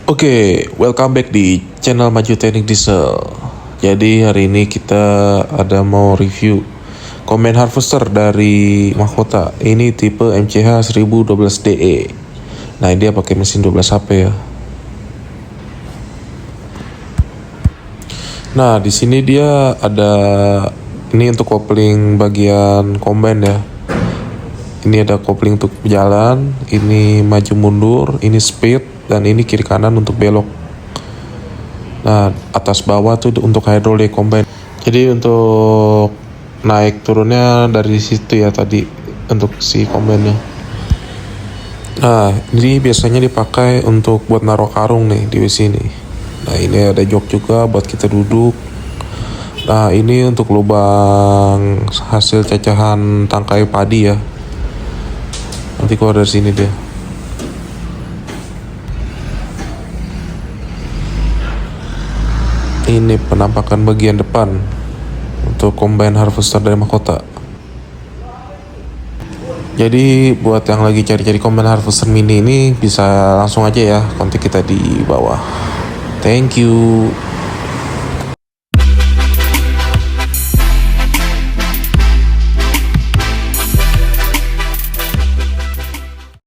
Oke, welcome back di channel Maju Tehnik Diesel. Jadi hari ini kita ada mau review combine harvester dari Mahkota. Ini tipe MCH 1012DE. Nah, dia pakai mesin 12 HP ya. Nah, di sini dia ada ini untuk kopling bagian combine ya. Ini ada kopling untuk jalan, ini maju mundur, ini speed, dan ini kiri kanan untuk belok. Nah, atas bawah tuh untuk hidrolik combine. Jadi untuk naik turunnya dari situ ya tadi untuk si combine-nya. Nah, ini biasanya dipakai untuk buat naruh karung nih di sini. Nah, ini ada jok juga buat kita duduk. Nah, ini untuk lubang hasil cacahan tangkai padi ya. Nanti keluar dari sini dia. Ini penampakan bagian depan untuk combine harvester dari Mahkota. Jadi buat yang lagi cari-cari combine harvester mini ini bisa langsung aja ya kontak kita di bawah. Thank you.